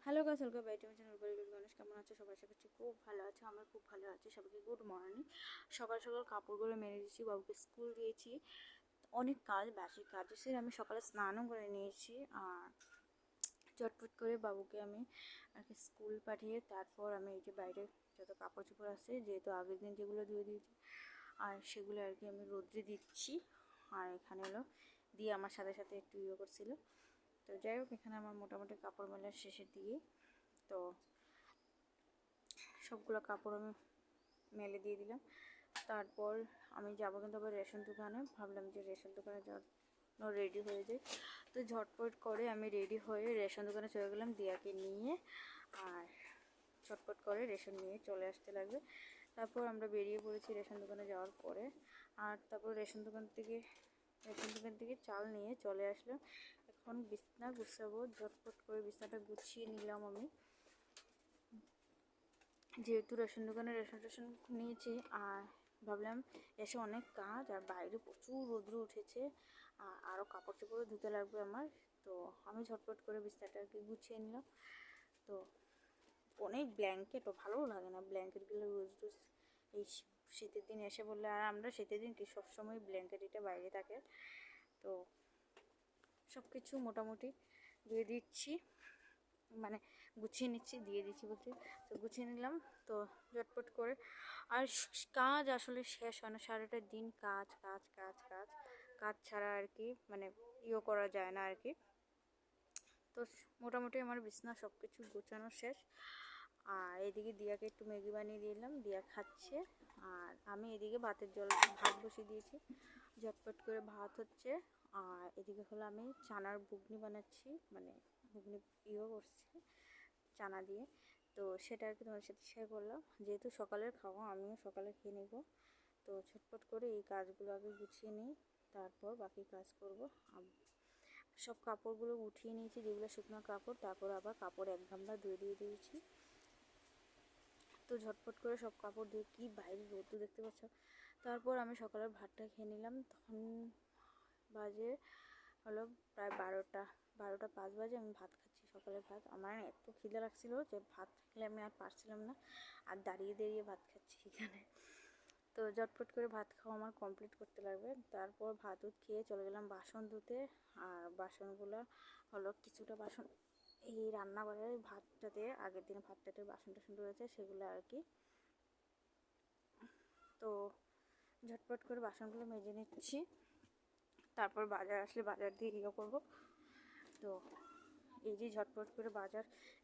Hello guys, welcome back to my channel Bollywood Ganesh. কেমন আছো সবাই? আশা করছি খুব ভালো আছে। আমি খুব ভালো আছি। সবাইকে গুড মর্নিং। সকাল সকাল কাপড়গুলো মেলে দিয়েছি, বাবুকে স্কুল দিয়েছি। অনেক কাজ, বাসি কাজ এসে আমি সকালে স্নানও করে নিয়েছি। আর চটপট করে বাবুকে আমি আর কি স্কুল পাঠিয়ে তারপর আমি এই যে বাইরে যত কাপড় চোপড় আছে, যেহেতু আগের দিন যেগুলো ধুয়ে দিয়েছি, আর সেগুলো আর কি আমি রোদ্রে দিচ্ছি। আর এখানে হলো দিয়ে আমার সাথে সাথে একটু ইয়ে করছিল। তো যাই হোক, এখানে আমার মোটামুটি কাপড় মেলার শেষের দিকে। তো সবগুলো কাপড় আমি মেলে দিয়ে দিলাম। তারপর আমি যাবো কিন্তু আবার রেশন দোকানে। ভাবলাম যে রেশন দোকানে যাওয়ার রেডি হয়ে যাই। তো ঝটপট করে আমি রেডি হয়ে রেশন দোকানে চলে গেলাম দিয়াকে নিয়ে। আর ঝটপট করে রেশন নিয়ে চলে আসতে লাগবে। তারপর আমরা বেরিয়ে পড়েছি রেশন দোকানে যাওয়ার পরে। আর তারপর রেশন দোকান থেকে চাল নিয়ে চলে আসলাম। এখন বিছনা গুছাবো। ঝটপট করে বিছনাটা গুছিয়ে নিলাম আমি, যেহেতু রেশন দোকানে রেশন নিয়েছি। আর ভাবলাম এসে অনেক কাজ, আর বাইরে প্রচুর রোদ্র উঠেছে, আরও কাপড় চোপড়ও ধুতে লাগবে আমার। তো আমি ঝটপট করে বিছনাটা আর কি গুছিয়ে নিলাম। তো অনেক ব্ল্যাঙ্কেটও ভালোও লাগে না, ব্ল্যাঙ্কেটগুলো রোজ রোজ এই শীতের দিন এসে বললে। আর আমরা শীতের দিন কি সবসময় ব্ল্যাঙ্কেট এটা বাইরে থাকে। তো সব কিছু মোটামুটি দিয়ে দিচ্ছি, মানে গুছিয়ে নিচ্ছি, দিয়ে দিচ্ছি বলতে। তো গুছিয়ে নিলাম। তো ঝটপট করে আর কাজ আসলে শেষ হয় না, সারাটা দিন কাজ কাজ কাজ কাজ কাজ ছাড়া আর কি মানে ইয়ে করা যায় না আর কি। তো মোটামুটি আমার বিছনা সব কিছু গোছানো শেষ। আর এদিকে দিয়াকে একটু ম্যাগি বানিয়ে দিলাম, দিয়া খাচ্ছে। আর আমি এদিকে ভাত বসিয়ে দিয়েছি, ঝটপট করে ভাত হচ্ছে। আর এদিকে হলো আমি চানার ঘুগনি বানাচ্ছি, মানে ঘুগনি ইয়ে করছি চানা দিয়ে। তো সেটা আর কি তোমার সাথে শেয়ার করলাম, যেহেতু সকালের খাওয়া আমিও সকালে খেয়ে নেব। তো ঝটপট করে এই কাজগুলো আগে গুছিয়ে নিই, তারপর বাকি কাজ করব। সব কাপড়গুলো উঠিয়ে নিয়েছি, যেগুলো শুকনো কাপড়, তারপর আবার কাপড় এক গামলা ধুয়ে দিয়ে দিয়েছি। তো ঝটপট করে সব কাপড় দিয়ে কি বাইরে রোদ দেখতে পাচ্ছ। তারপর আমি সকালের ভাতটা খেয়ে নিলাম। তখন বাজে হলো প্রায় 12টা 5 বাজে আমি ভাত খাচ্ছি, সকালের ভাত। আমার এত খিদে লাগছিল যে ভাত খেলে আমি আর পারছিলাম না, আর দাঁড়িয়ে দাঁড়িয়ে ভাত খাচ্ছি এখানে। তো ঝটপট করে ভাত খাওয়া আমার কমপ্লিট করতে লাগবে। তারপর ভাত খেয়ে চলে গেলাম বাসন ধুতে। আর বাসনগুলো হলো কিছুটা বাসন এই রান্নাঘরের ভাতটাতে, আগের দিনে ভাতটাতে বাসন টাসন রয়েছে সেগুলো আর কি। তো ঝটপট করে বাসনগুলো মেজে নিচ্ছি, তারপর বাজার আসলে বাজার দিয়ে ইয়ে করবো। তো এই যে ঝটপট করে বাজার